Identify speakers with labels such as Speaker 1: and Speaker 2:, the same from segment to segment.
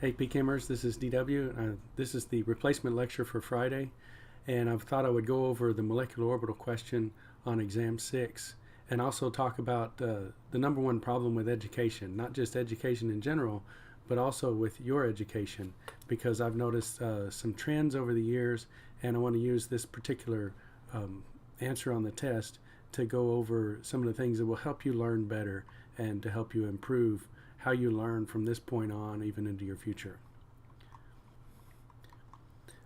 Speaker 1: Hey PCAMers, this is DW. This is the replacement lecture for Friday, and I thought I would go over the molecular orbital question on exam 6 and also talk about the number one problem with education, not just education in general, but also with your education, because I've noticed some trends over the years, and I want to use this particular answer on the test to go over some of the things that will help you learn better and to help you improve how you learn from this point on, even into your future.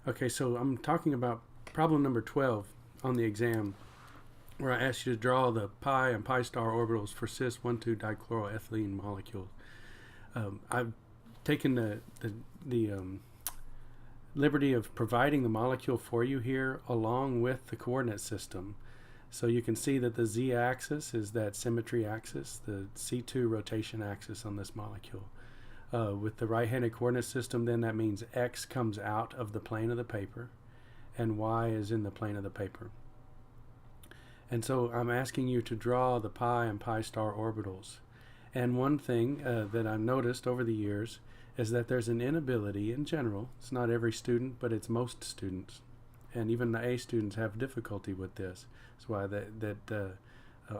Speaker 1: Okay, so I'm talking about problem number 12 on the exam, where I asked you to draw the pi and pi star orbitals for cis 1,2-dichloroethylene molecules. I've taken the liberty of providing the molecule for you here along with the coordinate system. So you can see that the z-axis is that symmetry axis, the C2 rotation axis on this molecule. With the right-handed coordinate system, then that means x comes out of the plane of the paper and y is in the plane of the paper. And so I'm asking you to draw the pi and pi star orbitals. And one thing that I've noticed over the years is that there's an inability in general. It's not every student, but it's most students. And even the A students have difficulty with this. That's why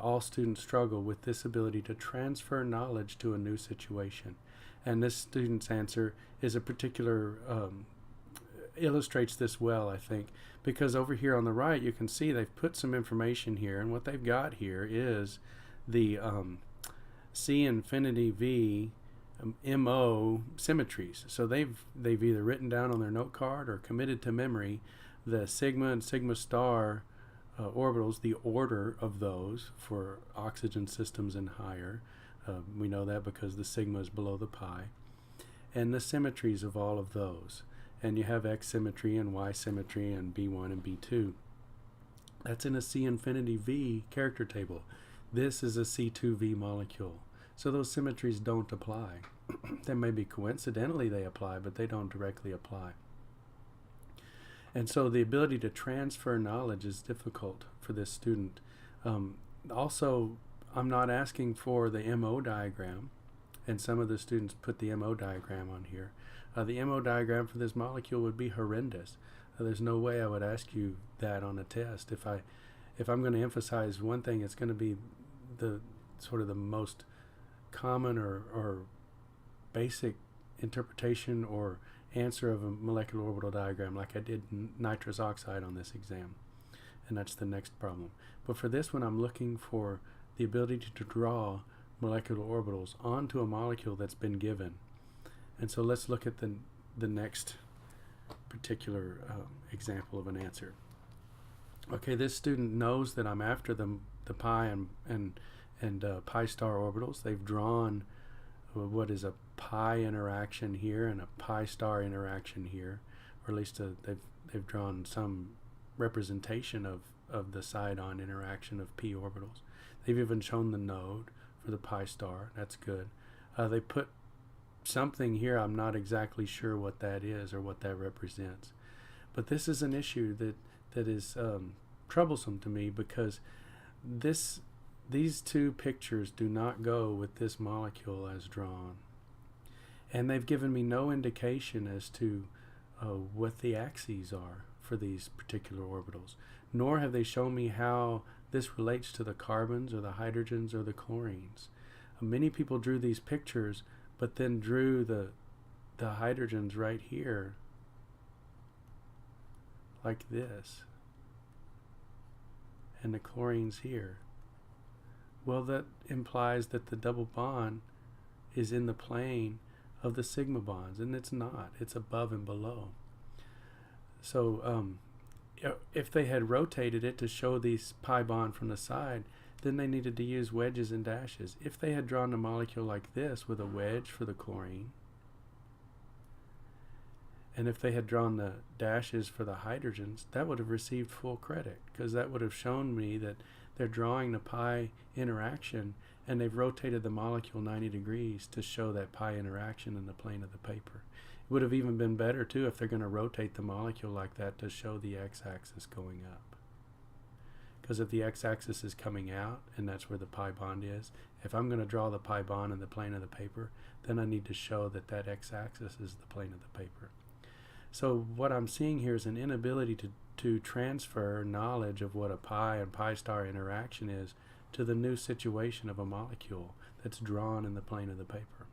Speaker 1: all students struggle with this ability to transfer knowledge to a new situation. And this student's answer is a particular, illustrates this well, I think, because over here on the right you can see they've put some information here, and what they've got here is the C infinity V MO symmetries. So they've either written down on their note card or committed to memory the sigma and sigma star orbitals, the order of those for oxygen systems and higher. We know that because the sigma is below the pi. And the symmetries of all of those. And you have X symmetry and Y symmetry and B1 and B2. That's in a C infinity V character table. This is a C2V molecule. So those symmetries don't apply. They may be coincidentally they apply, but they don't directly apply. And so the ability to transfer knowledge is difficult for this student. Also, I'm not asking for the MO diagram, and some of the students put the MO diagram on here. The MO diagram for this molecule would be horrendous. There's no way I would ask you that on a test. If I'm going to emphasize one thing, it's going to be the sort of the most common or basic interpretation or answer of a molecular orbital diagram, like I did nitrous oxide on this exam. And that's the next problem. But for this one, I'm looking for the ability to draw molecular orbitals onto a molecule that's been given. And so let's look at the next particular example of an answer. Okay, this student knows that I'm after the pi and pi star orbitals. They've drawn what is a pi interaction here and a pi star interaction here, or at least they've drawn some representation of the side-on interaction of p orbitals. They've even shown the node for the pi star. That's good. They put something here. I'm not exactly sure what that is or what that represents. But this is an issue that is troublesome to me, because these two pictures do not go with this molecule as drawn. And they've given me no indication as to what the axes are for these particular orbitals, nor have they shown me how this relates to the carbons or the hydrogens or the chlorines. Many people drew these pictures, but then drew the hydrogens right here like this, and the chlorines here. Well, that implies that the double bond is in the plane of the sigma bonds, and it's not. It's above and below. So if they had rotated it to show these pi bond from the side, then they needed to use wedges and dashes. If they had drawn a molecule like this with a wedge for the chlorine, and if they had drawn the dashes for the hydrogens, that would have received full credit, because that would have shown me that they're drawing the pi interaction and they've rotated the molecule 90 degrees to show that pi interaction in the plane of the paper. It would have even been better too if they're going to rotate the molecule like that to show the x-axis going up. Because if the x-axis is coming out, and that's where the pi bond is, If I'm going to draw the pi bond in the plane of the paper, then I need to show that that x-axis is the plane of the paper. So what I'm seeing here is an inability to transfer knowledge of what a pi and pi star interaction is to the new situation of a molecule that's drawn in the plane of the paper.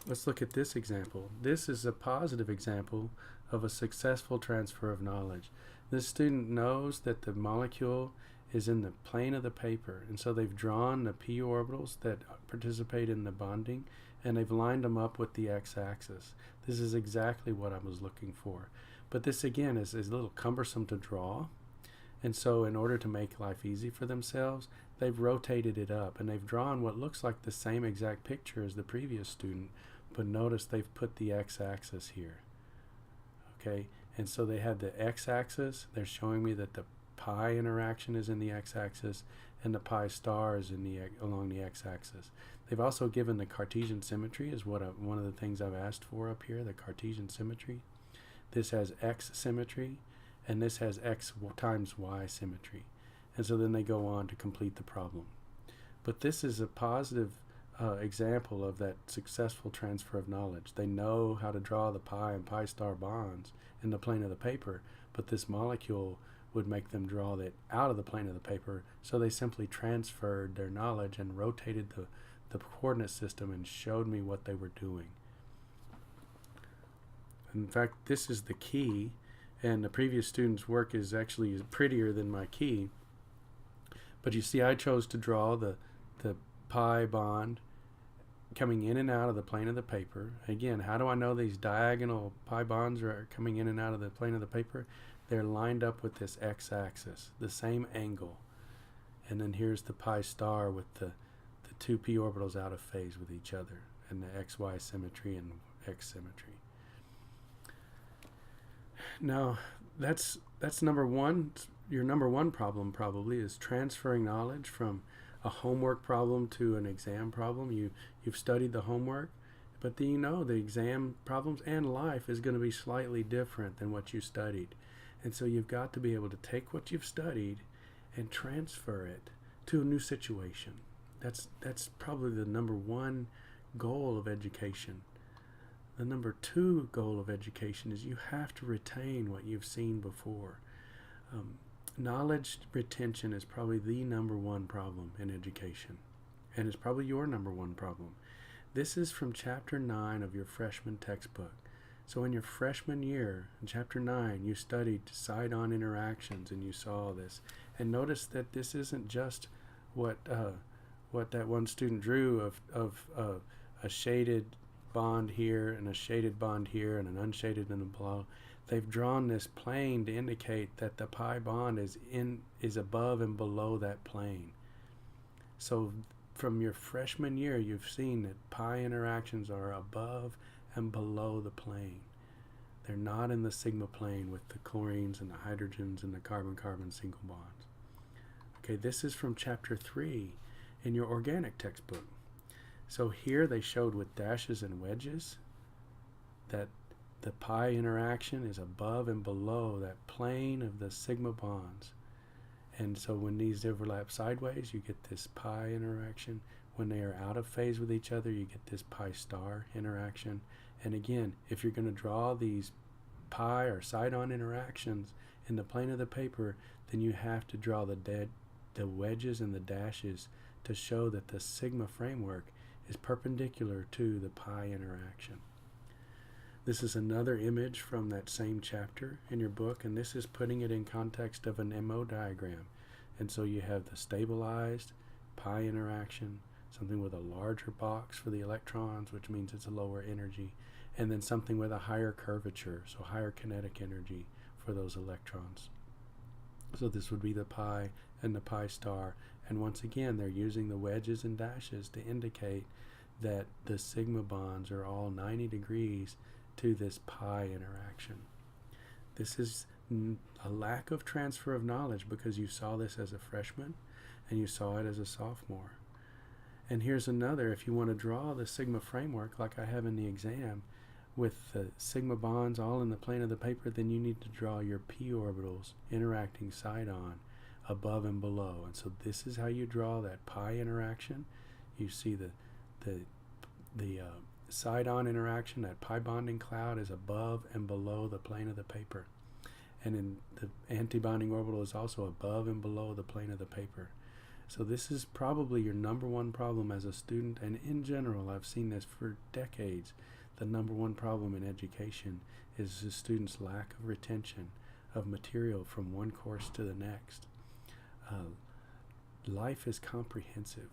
Speaker 1: Let's look at this example. This is a positive example of a successful transfer of knowledge. This student knows that the molecule is in the plane of the paper, and so they've drawn the p orbitals that participate in the bonding, and they've lined them up with the x-axis. This is exactly what I was looking for. But this again is a little cumbersome to draw, and so in order to make life easy for themselves, they've rotated it up, and they've drawn what looks like the same exact picture as the previous student, but notice they've put the x-axis here. Okay, and so they have the x-axis. They're showing me that the pi interaction is in the x-axis and the pi star is in the along the x-axis. They've also given the Cartesian symmetry is one of the things I've asked for up here, the Cartesian symmetry. This has x symmetry and this has x times y symmetry. And so then they go on to complete the problem. But this is a positive example of that successful transfer of knowledge. They know how to draw the pi and pi star bonds in the plane of the paper, but this molecule would make them draw that out of the plane of the paper, so they simply transferred their knowledge and rotated the coordinate system and showed me what they were doing. In fact, this is the key, and the previous student's work is actually prettier than my key. But you see, I chose to draw the pi bond coming in and out of the plane of the paper. Again, how do I know these diagonal pi bonds are coming in and out of the plane of the paper? They're lined up with this x-axis, the same angle. And then here's the pi star with the two p orbitals out of phase with each other, and the xy symmetry and x symmetry. Now, that's number one. Your number one problem probably is transferring knowledge from a homework problem to an exam problem. You've studied the homework, but then you know the exam problems and life is going to be slightly different than what you studied. And so you've got to be able to take what you've studied and transfer it to a new situation. That's probably the number one goal of education. The number two goal of education is you have to retain what you've seen before. Knowledge retention is probably the number one problem in education, and it's probably your number one problem. This is from chapter 9 of your freshman textbook. So in your freshman year, in chapter 9, you studied side-on interactions and you saw this. And notice that this isn't just what that one student drew of a shaded bond here and a shaded bond here and an unshaded and a below. They've drawn this plane to indicate that the pi bond is above and below that plane. So from your freshman year, you've seen that pi interactions are above and below the plane. They're not in the sigma plane with the chlorines and the hydrogens and the carbon-carbon single bonds. Okay, this is from chapter 3 in your organic textbook. So here they showed with dashes and wedges that the pi interaction is above and below that plane of the sigma bonds. And so when these overlap sideways, you get this pi interaction. When they are out of phase with each other, you get this pi star interaction. And again, if you're going to draw these pi or side-on interactions in the plane of the paper, then you have to draw the wedges and the dashes to show that the sigma framework is perpendicular to the pi interaction. This is another image from that same chapter in your book, and this is putting it in context of an MO diagram. And so you have the stabilized pi interaction, something with a larger box for the electrons, which means it's a lower energy, and then something with a higher curvature, so higher kinetic energy for those electrons. So this would be the pi and the pi star, and once again they're using the wedges and dashes to indicate that the sigma bonds are all 90 degrees to this pi interaction. This is a lack of transfer of knowledge because you saw this as a freshman and you saw it as a sophomore. And here's another, if you want to draw the sigma framework like I have in the exam with the sigma bonds all in the plane of the paper, then you need to draw your p orbitals interacting side on above and below. And so this is how you draw that pi interaction. You see the side-on interaction, that pi bonding cloud is above and below the plane of the paper. And then the anti-bonding orbital is also above and below the plane of the paper. So this is probably your number one problem as a student, and in general, I've seen this for decades. The number one problem in education is the students' lack of retention of material from one course to the next. Life is comprehensive,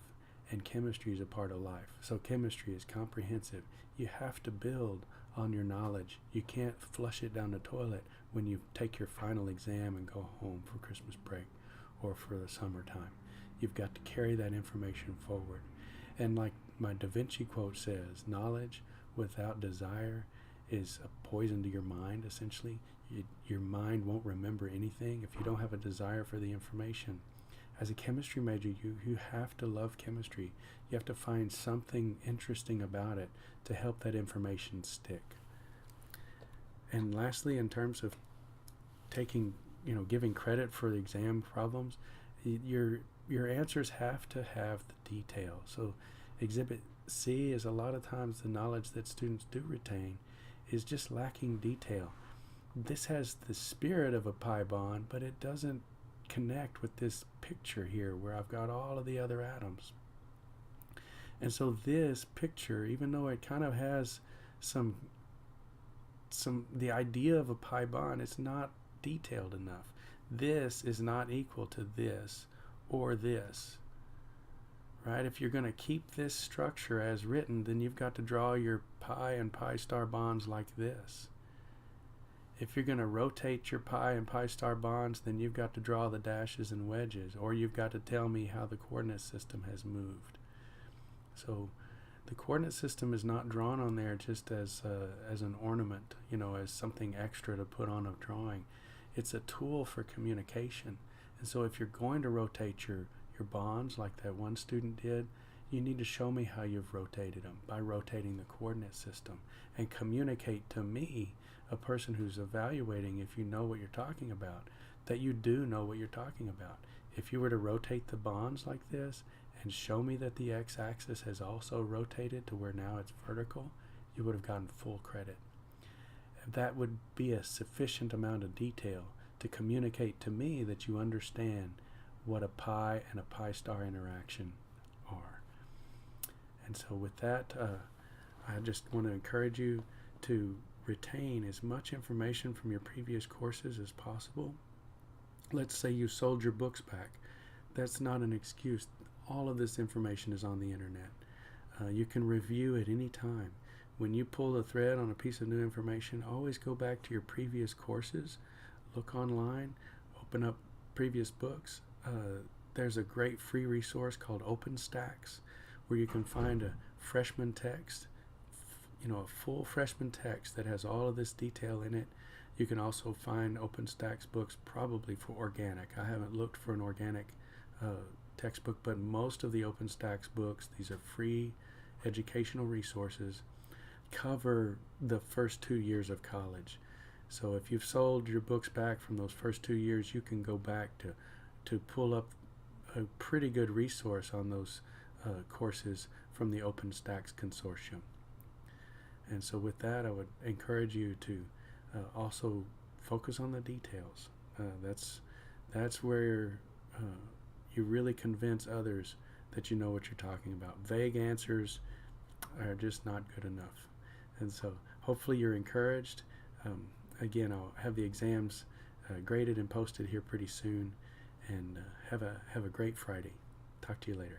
Speaker 1: and chemistry is a part of life. So chemistry is comprehensive. You have to build on your knowledge. You can't flush it down the toilet when you take your final exam and go home for Christmas break or for the summertime. You've got to carry that information forward. And like my Da Vinci quote says, knowledge without desire is a poison to your mind, essentially. Your mind won't remember anything if you don't have a desire for the information. As a chemistry major, you have to love chemistry. You have to find something interesting about it to help that information stick. And lastly, in terms of giving credit for the exam problems, your answers have to have the detail. So Exhibit C is a lot of times the knowledge that students do retain is just lacking detail. This has the spirit of a pi bond, but it doesn't connect with this picture here where I've got all of the other atoms. And so this picture, even though it kind of has the idea of a pi bond, it's not detailed enough. This is not equal to this or this, right? If you're going to keep this structure as written, then you've got to draw your pi and pi star bonds like this. If you're going to rotate your pi and pi star bonds, then you've got to draw the dashes and wedges, or you've got to tell me how the coordinate system has moved. So the coordinate system is not drawn on there just as an ornament, as something extra to put on a drawing. It's a tool for communication. And so if you're going to rotate your bonds like that one student did, you need to show me how you've rotated them by rotating the coordinate system, and communicate to me, a person who's evaluating, if you know what you're talking about, that you do know what you're talking about. If you were to rotate the bonds like this and show me that the x-axis has also rotated to where now it's vertical, you would have gotten full credit. That would be a sufficient amount of detail to communicate to me that you understand what a pi and a pi star interaction are. And so with that, I just want to encourage you to retain as much information from your previous courses as possible. Let's say you sold your books back. That's not an excuse. All of this information is on the internet. You can review at any time. When you pull the thread on a piece of new information, always go back to your previous courses, look online, open up previous books. There's a great free resource called OpenStax where you can find a freshman text, a full freshman text that has all of this detail in it. You can also find OpenStax books probably for organic. I haven't looked for an organic textbook, but most of the OpenStax books, these are free educational resources, cover the first 2 years of college. So if you've sold your books back from those first 2 years, you can go back to pull up a pretty good resource on those courses from the OpenStax consortium. And so with that, I would encourage you to also focus on the details. That's where you really convince others that you know what you're talking about. Vague answers are just not good enough. And so hopefully you're encouraged. Again, I'll have the exams graded and posted here pretty soon. And have a great Friday. Talk to you later.